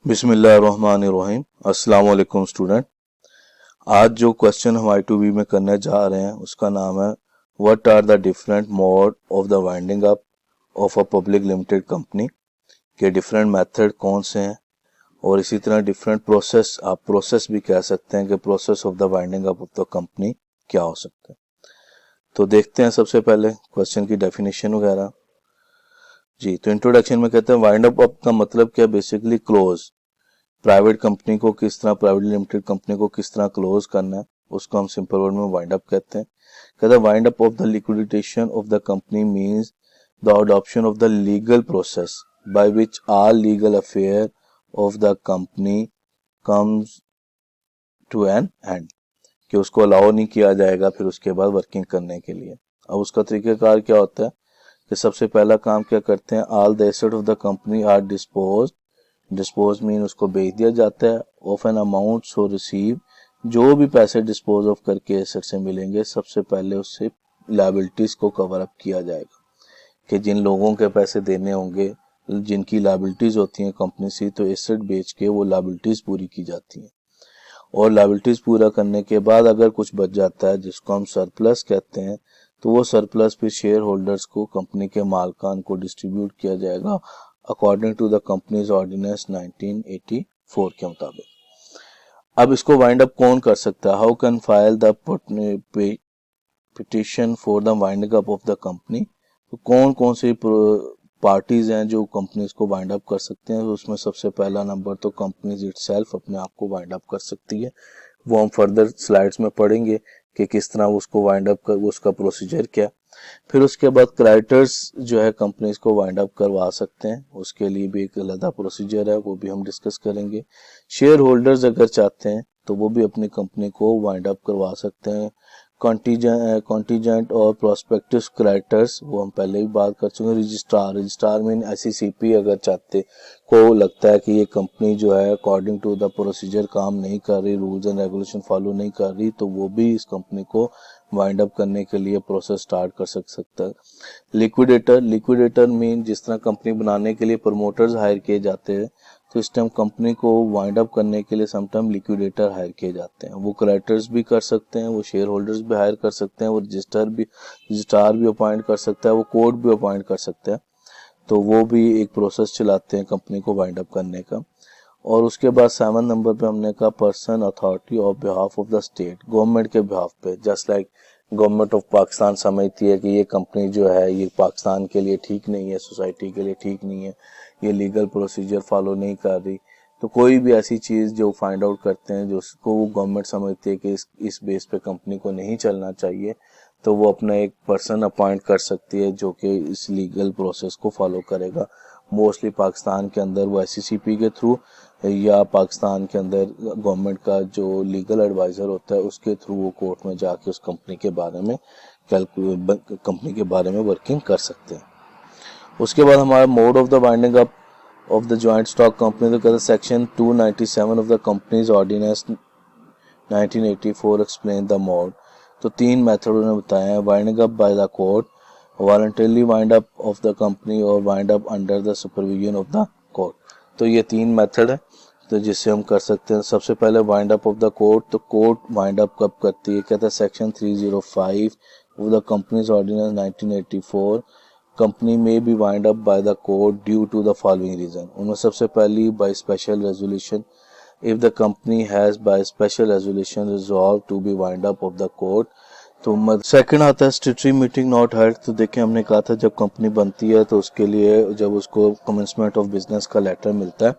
बिस्मिल्लाहिर्रहमानिर्रहीम। अस्सलाम वालेकुम स्टूडेंट। आज जो क्वेश्चन हम I2B में करने जा रहे हैं उसका नाम है what are the different mode of the winding up of a public limited company के डिफरेंट मेथड कौन से हैं, और इसी तरह डिफरेंट प्रोसेस, आप प्रोसेस भी कह सकते हैं कि process of the winding up of the company क्या हो सकता है। तो देखते हैं सबसे पहले क्वेश्चन की डेफिनेशन वगैरह जी। तो इंट्रोडक्शन में कहते हैं वाइंड अप का मतलब क्या, बेसिकली क्लोज। प्राइवेट कंपनी को किस तरह, प्राइवेट लिमिटेड कंपनी को किस तरह क्लोज करना है उसको हम सिंपल वर्ड में वाइंड अप कहते हैं। कहते हैं wind up of the liquidation of the company means the adoption of the legal process by which all legal affair of the company comes to an end, कि उसको allow नहीं किया जाएगा फिर उसके बाद वर्किंग करने के लिए। अब उसका तरीकेकार क्या होता है कि सबसे पहला काम क्या करते हैं, all the asset of the company are dispose mean उसको बेच दिया जाता है, of an amount so receive, जो भी पैसे डिस्पोज ऑफ करके एसेट से मिलेंगे सबसे पहले उससे लायबिलिटीज को कवर अप किया जाएगा, कि जिन लोगों के पैसे देने होंगे, जिनकी लायबिलिटीज होती हैं कंपनी से, तो एसेट बेच के वो लायबिलिटीज पूरी की जाती हैं। और लायबिलिटीज पूरा करने के बाद अगर कुछ बच जाता है जिसको हम सरप्लस कहते हैं, तो वो सरप्लस फिर शेयर होल्डर्स को, कंपनी के मालकान को डिस्ट्रीब्यूट किया जाएगा according to the companies ordinance 1984 के मुताबिक। अब इसको वाइंड अप कौन कर सकता है, how can file the petition for the winding up of the company. तो कौन कौन से पार्टीज हैं जो कंपनीज को वाइंड अप कर सकते हैं, तो उसमें सबसे पहला नंबर तो कंपनीज इटसेल्फ अपने आप को वाइंड अप कर सकती है। वो हम फर्दर स्लाइड्स में पढ़ेंगे कि किस तरह उसको वाइंड अप कर, उसका प्रोसीजर क्या। फिर उसके बाद क्रेडिटर्स जो है कंपनीज को वाइंड अप करवा सकते हैं, उसके लिए भी एक अलग प्रोसीजर है, वो भी हम डिस्कस करेंगे। शेयर होल्डर्स अगर चाहते हैं तो वो भी अपनी कंपनी को वाइंड अप करवा सकते हैं। कॉन्टीजेंट और प्रोस्पेक्टिव क्रेडिटर्स, वो हम पहले ही बात कर चुके हैं। रजिस्ट्रार मीन SECP अगर चाहते को लगता है कि ये कंपनी जो है अकॉर्डिंग टू द प्रोसीजर काम नहीं कर रही, रूल्स एंड रेगुलेशन फॉलो नहीं कर रही, तो वो भी इस कंपनी को वाइंड अप करने के लिए प्रोसेस स्टार्ट कर सकता है। लिक्विडेटर मीन जिस तरह कंपनी बनाने के लिए प्रमोटर्स हायर किए जाते हैं, तो इस टाइम कंपनी को वाइंड अप करने के लिए समटाइम लिक्विडेटर हायर किए जाते हैं। वो क्रेडिटर्स भी कर सकते हैं, वो शेयर होल्डर्स भी हायर कर सकते हैं, वो रजिस्ट्रार भी अपॉइंट कर सकता है, वो कोर्ट भी अपॉइंट कर सकते हैं। तो वो भी एक प्रोसेस चलाते हैं कंपनी को वाइंड अप करने का। और उसके बाद 7 नंबर पे हमने कहा person authority of behalf of the state, government के बिहाफ पे, just like government of Pakistan समझती है कि ये कंपनी जो है ये पाकिस्तान के लिए ठीक नहीं है, सोसाइटी के लिए ठीक नहीं है, ये लीगल प्रोसीजर फॉलो नहीं कर रही, तो कोई भी ऐसी चीज़ जो फाइंड आउट करते हैं जो उसको गवर्नमेंट समझती है कि इस बेस पे कंपनी को नहीं चलना चाहिए, तो वो अपना एक पर्सन अपॉइंट कर सकती है जो कि इस लीगल प्रोसेस को फॉलो करेगा। मोस्टली पाकिस्तान के अंदर वो SECP के थ्रू या पाकिस्तान के अंदर गवर्नमेंट का जो लीगल एडवाइज़र होता है उसके थ्रू वो कोर्ट में जाके उस कंपनी के बारे में वर्किंग कर सकते हैं। उसके बाद हमारा mode of the winding up of the joint stock company, तो कहते हैं section 297 of the companies ordinance 1984 explain the mode. तो 3 मेथड उन्होंने बताए हैं, winding up by the court, voluntarily wind up of the company और wind up under the supervision of the court. तो ये 3 मेथड है तो जिससे हम कर सकते हैं। सबसे पहले wind up of the court, तो कोर्ट वाइंड अप कब करती है, कहता है section 305 of the companies ordinance 1984, company में be wind up by the court due to the following reason. उनमें सबसे पहली by special resolution, if the company has by special resolution resolved to be wind up of the court। तो second आता है statutory meeting not held. तो देखें हमने कहा था जब कंपनी बनती है तो उसके लिए जब उसको कमेंसमेंट ऑफ बिजनेस का लेटर मिलता है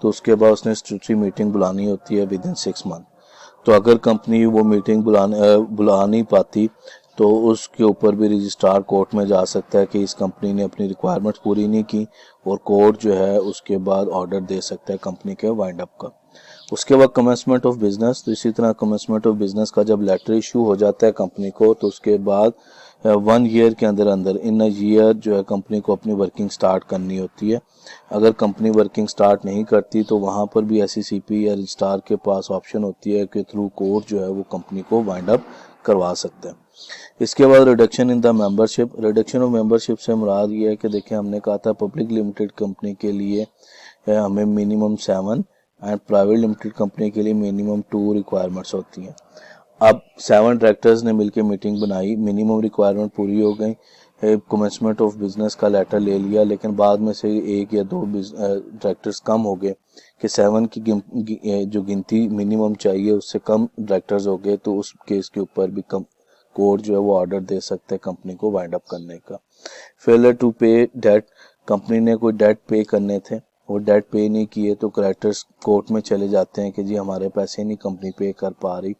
तो उसके बाद उसने स्टैट्यूटरी मीटिंग बुलानी होती है विद इन 6 मंथ। तो अगर कंपनी वो मीटिंग बुला नहीं पाती तो उसके ऊपर भी रजिस्ट्रार कोर्ट में जा सकता है कि इस कंपनी ने अपनी रिक्वायरमेंट्स पूरी नहीं की, और कोर्ट जो है उसके बाद ऑर्डर दे सकता है कंपनी के वाइंड अप का। उसके बाद कमेंसमेंट ऑफ बिजनेस, तो इसी तरह कमेंसमेंट ऑफ बिजनेस का जब लेटर इशू हो जाता है कंपनी को तो उसके बाद 1 ईयर के अंदर इन अ ईयर जो है कंपनी को अपनी वर्किंग स्टार्ट करनी होती है। अगर कंपनी वर्किंग स्टार्ट नहीं करती तो वहाँ पर भी SECP या रजिस्ट्रार के पास ऑप्शन होती है कि थ्रू कोर्ट जो है वो कंपनी को वाइंड अप करवा सकते हैं। इसके बाद reduction in the membership, reduction of membership से मुराद ये है कि देखिए हमने कहा था पब्लिक लिमिटेड कंपनी के लिए हमें minimum 7 and private limited company के लिए मिनिमम 2 रिक्वायरमेंट्स होती हैं। अब 7 डायरेक्टर्स ने मिलकर मीटिंग बनाई, मिनिमम रिक्वायरमेंट पूरी हो गई, कमेंसमेंट ऑफ बिजनेस का लेटर ले लिया, लेकिन बाद में से 1 या 2 डायरेक्टर्स कम हो गए कि 7 की जो गिनती मिनिमम चाहिए उससे कम डायरेक्टर्स हो गए, तो उस केस के ऊपर भी कम कोर्ट जो है वो ऑर्डर दे सकते हैं कंपनी को वाइंड अप करने का। फेलियर टू पे डेट, कंपनी ने कोई डेट पे करने थे, वो डेट पे नहीं किए तो क्रेडिटर्स कोर्ट में चले जाते हैं कि जी हमारे पैसे नहीं कंपनी पे कर पा रही,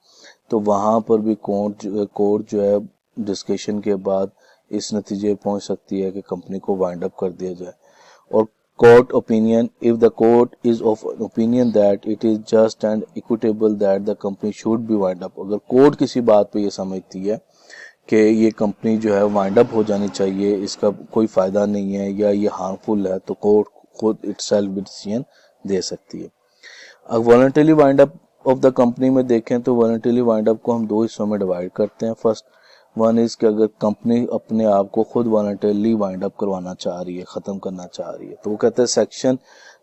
तो वहां पर भी कोर्ट जो है डिस्कशन के बाद इस नतीजे पहुंच सकती है कि कंपनी को वाइंड अप कर दिया जाए। और court opinion, if the court is of opinion that it is just and equitable that the company should be wind up, अगर कोर्ट किसी बात पे ये समझती है कि ये कंपनी जो है वाइंड अप हो जानी चाहिए, इसका कोई फायदा नहीं है या ये हार्मफुल है, तो कोर्ट खुद इटसेल्फ भी डिसीजन दे सकती है। अब voluntary wind up of the company में देखें तो वॉलंटरी वाइंड अप को हम 2 हिस्सों में डिवाइड करते हैं। फर्स्ट वन इज कि अगर कंपनी अपने आप को खुद वॉलंटरली वाइंड अप करवाना चाह रही है, खत्म करना चाह रही है, तो वो कहते हैं section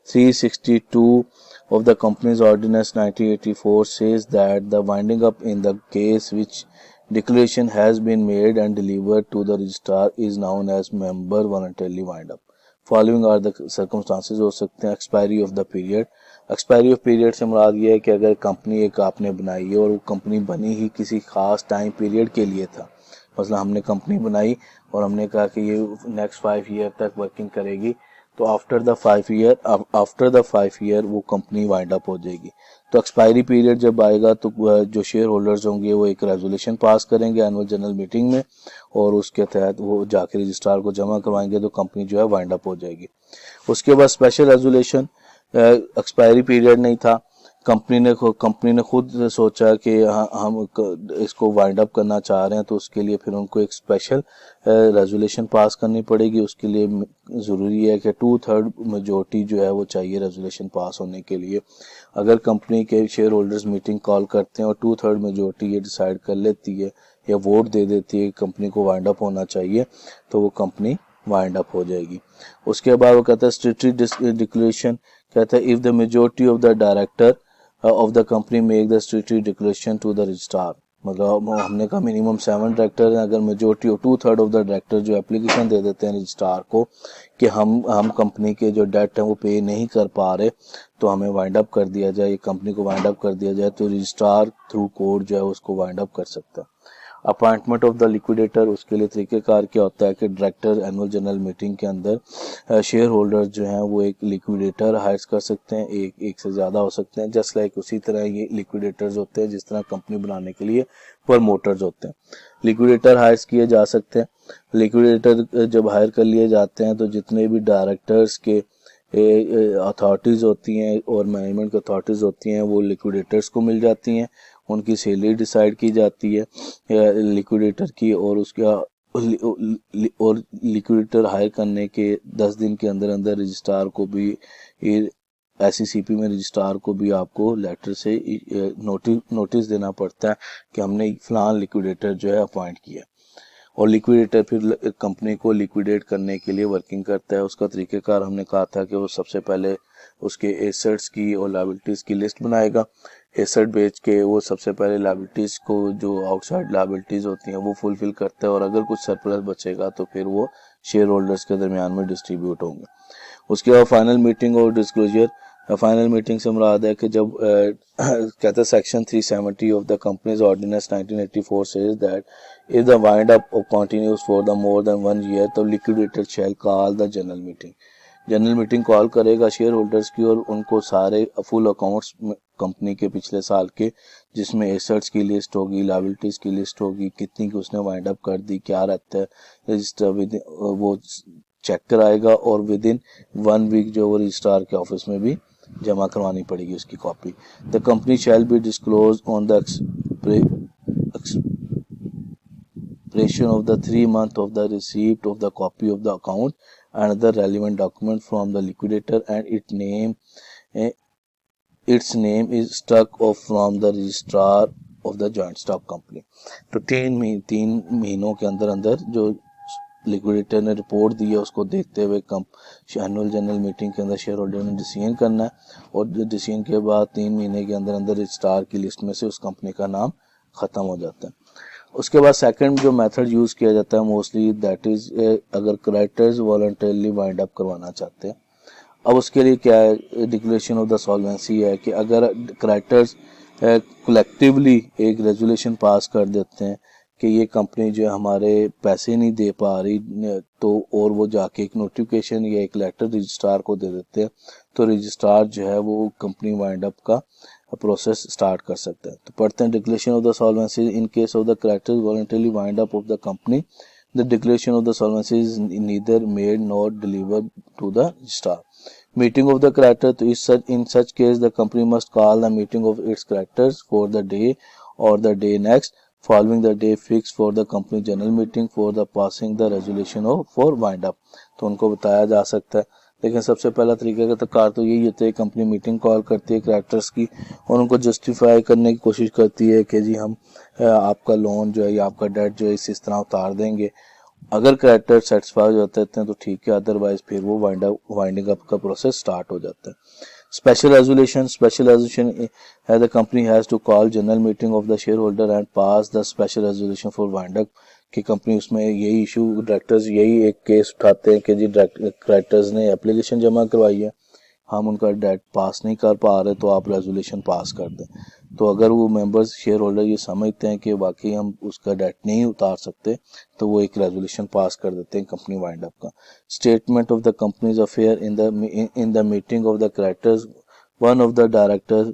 362 of the company's ordinance 1984 says that the winding up in the case which declaration has been made and delivered to the registrar is known as member voluntarily wind up. Following are the circumstances हो सकते हैं expiry of the period. Expiry of period से मुराद ये है कि अगर company एक आपने बनाई है और वो कंपनी बनी ही किसी खास टाइम पीरियड के लिए था, मतलब हमने कंपनी बनाई और हमने कहा कि ये नेक्स्ट 5 ईयर तक वर्किंग करेगी, तो आफ्टर द 5 ईयर वो कंपनी वाइंड अप हो जाएगी। तो एक्सपायरी पीरियड जब आएगा तो जो शेयर होल्डर्स होंगे वो एक रेजोल्यूशन पास करेंगे एनुअल जनरल मीटिंग में, और उसके तहत वो जाके रजिस्ट्रार को जमा करवाएंगे, तो कंपनी जो है वाइंड अप हो जाएगी। उसके बाद स्पेशल रेजोल्यूशन, एक्सपायरी पीरियड नहीं था, कंपनी ने खुद सोचा कि हम इसको वाइंड अप करना चाह रहे हैं, तो उसके लिए फिर उनको एक स्पेशल रेजोल्यूशन पास करनी पड़ेगी। उसके लिए ज़रूरी है कि 2/3 मेजोरिटी जो है वो चाहिए रेजोल्यूशन पास होने के लिए। अगर कंपनी के शेयर होल्डर्स मीटिंग कॉल करते हैं और 2/3 मेजोरिटी ये डिसाइड कर लेती है या वोट दे देती है कंपनी को वाइंड अप होना चाहिए, तो वो कंपनी वाइंड अप हो जाएगी। उसके बाद वो कहता है स्ट्रिक्टली डिक्लेरेशन, कहता है if the majority of the director of the company make the strictly declaration to the registrar, मतलब हमने कहा मिनिमम 7 डायरेक्टर हैं, अगर मेजोरिटी और 2/3 ऑफ द डायरेक्टर जो एप्लीकेशन दे देते हैं रजिस्ट्रार को कि हम कंपनी के जो डेट है वो पे नहीं कर पा रहे, तो हमें वाइंड अप कर दिया जाए, कंपनी को वाइंड अप कर दिया जाए, तो रजिस्ट्रार थ्रू कोर्ट जो है उसको वाइंड अप कर सकता है। अपॉइंटमेंट ऑफ द लिक्विडेटर, उसके लिए तरीकेकार क्या होता है कि डायरेक्टर एनुअल जनरल मीटिंग के अंदर शेयर होल्डर्स जो हैं वो एक लिक्विडेटर हायर कर सकते हैं, एक से ज़्यादा हो सकते हैं, जस्ट लाइक उसी तरह ये लिक्विडेटर्स होते हैं जिस तरह कंपनी बनाने के लिए प्रमोटर्स होते हैं। लिक्विडेटर हायर किए जा सकते हैं। लिक्विडेटर जब हायर कर लिए जाते हैं तो जितने भी डायरेक्टर्स के अथॉरिटीज़ होती हैं और मैनेजमेंट की अथॉरिटीज़ होती हैं वो लिक्विडेटर्स को मिल जाती हैं, उनकी सैलरी डिसाइड की जाती है लिक्विडेटर की, और उसका और लिक्विडेटर हायर करने के 10 दिन के अंदर अंदर रजिस्ट्रार को भी SECP में रजिस्ट्रार को भी आपको लेटर से नोटिस देना पड़ता है कि हमने फलान लिक्विडेटर जो है अपॉइंट किया, और लिक्विडेटर फिर कंपनी को लिक्विडेट करने के लिए वर्किंग करता है। उसका तरीक़ेकार हमने कहा था कि वो सबसे पहले उसके एसेट्स की और लायबिलिटीज़ की लिस्ट बनाएगा, एसेट बेच के वो सबसे पहले लायबिलिटीज़ को जो आउटसाइड लायबिलिटीज़ होती हैं वो फुलफिल करता है, और अगर कुछ सरप्लस बचेगा तो फिर वो शेयर होल्डर्स के दरमियान में डिस्ट्रीब्यूट होंगे। उसके बाद फाइनल मीटिंग और डिस्क्लोजर, फाइनल मीटिंग से मुराद है कि जब कहते हैं section 370 of the companies ordinance 1984 says that if the wind up continues for the more than 1 year तो liquidator shall call the general meeting, general meeting call करेगा शेयर होल्डर्स की और उनको सारे फुल अकाउंट्स कंपनी के पिछले साल के, जिसमें एसेट्स की लिस्ट होगी, लायबिलिटीज की लिस्ट होगी, कितनी की उसने वाइंड अप कर दी, क्या रहता है रजिस्टर विद वो चेक कराएगा, और विद इन 1 वीक जो वो रजिस्ट्रार के ऑफिस में भी जमा करवानी पड़ेगी उसकी copy. The company shall be disclose on the expiration of the 3 month of the receipt of the copy of the account and other relevant document from the liquidator, and its name is struck off from the registrar of the joint stock company। तो 3 महीनों के अंदर अंदर जो liquidator ने report दी है उसको देखते हुए एनुअल जनरल मीटिंग के अंदर शेयर होल्डर ने डिसीजन करना है, और डिसीजन के बाद 3 महीने के अंदर अंदर रजिस्ट्रार की लिस्ट में से उस कंपनी का नाम ख़त्म हो जाता है। उसके बाद सेकंड जो मेथड यूज़ किया जाता है मोस्टली, दैट इज़ अगर क्रेडिटर्स वॉलंटरली वाइंड अप करवाना चाहते हैं। अब उसके लिए क्या है, डिक्लेरेशन ऑफ द सॉल्वेंसी है कि अगर क्रेडिटर्स कलेक्टिवली एक रेजोल्यूशन पास कर देते हैं कि ये कंपनी जो है हमारे पैसे नहीं दे पा रही, तो और वो जाके एक नोटिफिकेशन या एक लेटर रजिस्ट्रार को दे देते हैं, तो रजिस्ट्रार जो है वो कंपनी वाइंड अप का प्रोसेस स्टार्ट कर सकता है। तो पढ़ते हैं declaration of the solvency in case of the creditors voluntarily wind up of the company, the declaration of the solvency is neither made not delivered to the registrar. Meeting of the creditor, तो in such case the company must call the meeting of its creditors for the day or the day next following the day fixed for the company general meeting for the passing the resolution of for wind up। तो उनको बताया जा सकता है, लेकिन सबसे पहला तरीका का कार तो यही होता है, कंपनी मीटिंग कॉल करती है क्रेडिटर्स की और उनको जस्टिफाई करने की कोशिश करती है कि जी हम आपका लोन जो है या आपका डेट जो है इस तरह उतार देंगे। अगर क्रेडिटर सेटिस्फाई हो जाते हैं तो ठीक है, अदरवाइज फिर वो वाइंडिंग अप का प्रोसेस स्टार्ट हो जाता है। स्पेशल रेजोल्यूशन है the company has to call general meeting of the share holder and pass the special resolution for wind up. कि कंपनी उसमें यही इशू, डायरेक्टर्स यही एक केस उठाते हैं कि जी क्रेडिटर्स ने एप्लीकेशन जमा करवाई है, हम उनका डेट पास नहीं कर पा रहे, तो आप रेजोल्यूशन पास कर दें। तो अगर वो मेंबर्स शेयर होल्डर ये समझते हैं कि वाकई हम उसका डेट नहीं उतार सकते, तो वो एक रेजोल्यूशन पास कर देते हैं कंपनी वाइंड अप का। Statement of the companies affair in the meeting of the creditors, one of the directors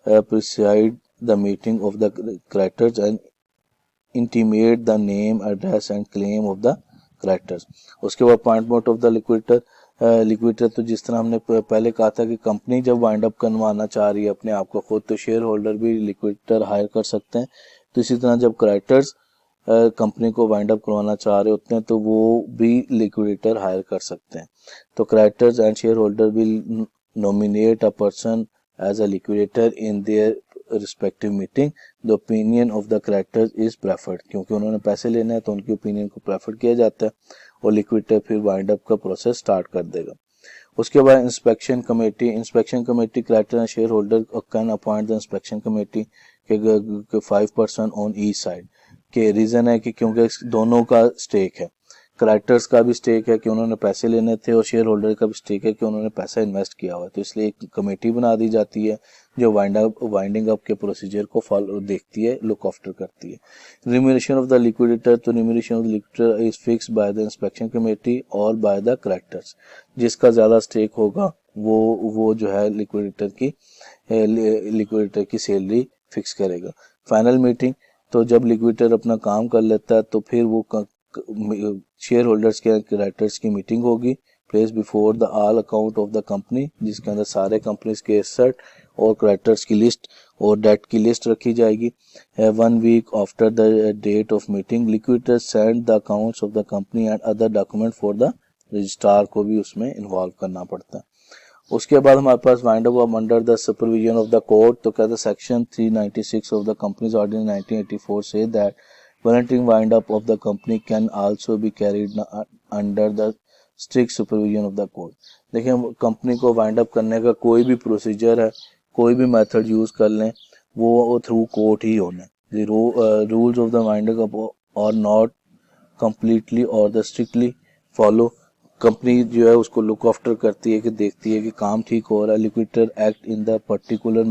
preside the meeting of the creditors and intimate the name address and claim of the creditors. उसके बाद appointment of the liquidator, तो जिस तरह हमने पहले कहा था कि कंपनी जब वाइंड अप करवाना चाह रही है अपने आप को खुद, तो शेयर होल्डर भी लिक्विडेटर हायर कर सकते हैं। तो इसी तरह जब क्रेडिटर्स कंपनी को वाइंड अप करवाना चाह रहे होते हैं तो वो भी लिक्विडेटर हायर कर सकते हैं। तो creditors and share holder will nominate a person as a liquidator in their respective meeting, the opinion of the creditors is preferred. क्योंकि उन्होंने पैसे लेने हैं तो उनकी ओपिनियन को प्रेफर किया जाता है और लिक्विडेटर फिर वाइंड अप का प्रोसेस स्टार्ट कर देगा। उसके बाद inspection committee creditor and share holder can appoint the inspection committee के 5 पर्सन ऑन ईच साइड। के रीजन है कि क्योंकि दोनों का स्टेक है, क्रेडिटर्स का भी स्टेक है कि उन्होंने पैसे लेने थे और शेयर होल्डर का भी स्टेक है कि उन्होंने पैसा इन्वेस्ट किया हुआ है। तो इसलिए एक कमेटी बना दी जाती है जो वाइंडिंग अप के प्रोसीजर को फॉलो देखती है, लुक आफ्टर करती है। रिम्यूनरेशन ऑफ द लिक्विडेटर, तो remuneration of the liquidator is fixed by the inspection committee और बाय द क्रेडिटर्स। जिसका ज्यादा स्टेक होगा वो जो है लिक्विडेटर की सैलरी फिक्स करेगा। फाइनल मीटिंग, तो जब लिक्विडेटर अपना काम कर लेता है तो फिर वो शेयर होल्डर्स के क्रेडिटर्स की मीटिंग होगी, place before the all account of the company, जिसके अंदर सारे कंपनीज के एसेट और क्रेडिटर्स की लिस्ट और डेट की लिस्ट रखी जाएगी। 1 week after the date of meeting, liquidator send the accounts of the company and other document for the registrar को भी उसमें इन्वॉल्व करना पड़ता है। उसके बाद हमारे पास wind up under the supervision of the court, तो कहते हैं section 396 of the companies ordinance 1984 says that voluntary wind up of the company can also be carried under the strict supervision of the court। देखिए company को wind up करने का कोई भी procedure है, कोई भी मेथड यूज कर लें, वो थ्रू कोर्ट ही होना है। Rules of the wind up और नॉट कंप्लीटली और द स्ट्रिक्टली फॉलो। कंपनी जो है उसको लुक आफ्टर करती है कि देखती है कि काम ठीक हो रहा है। Liquidator act in the particular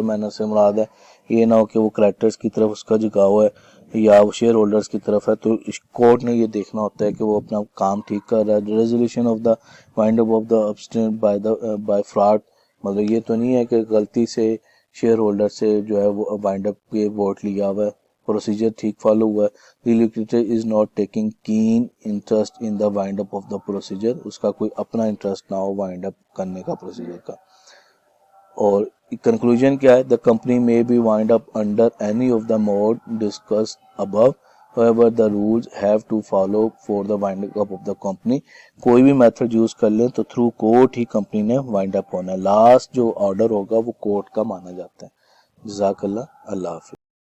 manner से मुराद है ये ना हो कि वो क्रेडिटर्स की तरफ उसका झुकाव है या वो शेयर होल्डर्स की तरफ है, तो इस कोर्ट ने ये देखना होता है कि वो अपना काम ठीक कर रहा है। Resolution of the wind up of the absent by fraud, मतलब ये तो नहीं है कि गलती से शेयर होल्डर से जो है वो वाइंड अप के वोट लिया हुआ है, प्रोसीजर ठीक फॉलो हुआ है। The liquidator is not taking keen interest in the wind up of the procedure, उसका कोई अपना इंटरेस्ट ना हो वाइंड अप करने का प्रोसीजर का। और कंक्लूजन क्या है, द कंपनी में be wind up under any of the mode discussed above, however the rules have to follow for the winding up of the company। कोई भी मेथड यूज कर ले तो थ्रू कोर्ट ही कंपनी ने wind up होना है। Last जो order होगा वो कोर्ट का माना जाता है। जज़ाकल्लाह, अल्लाह हाफिज़।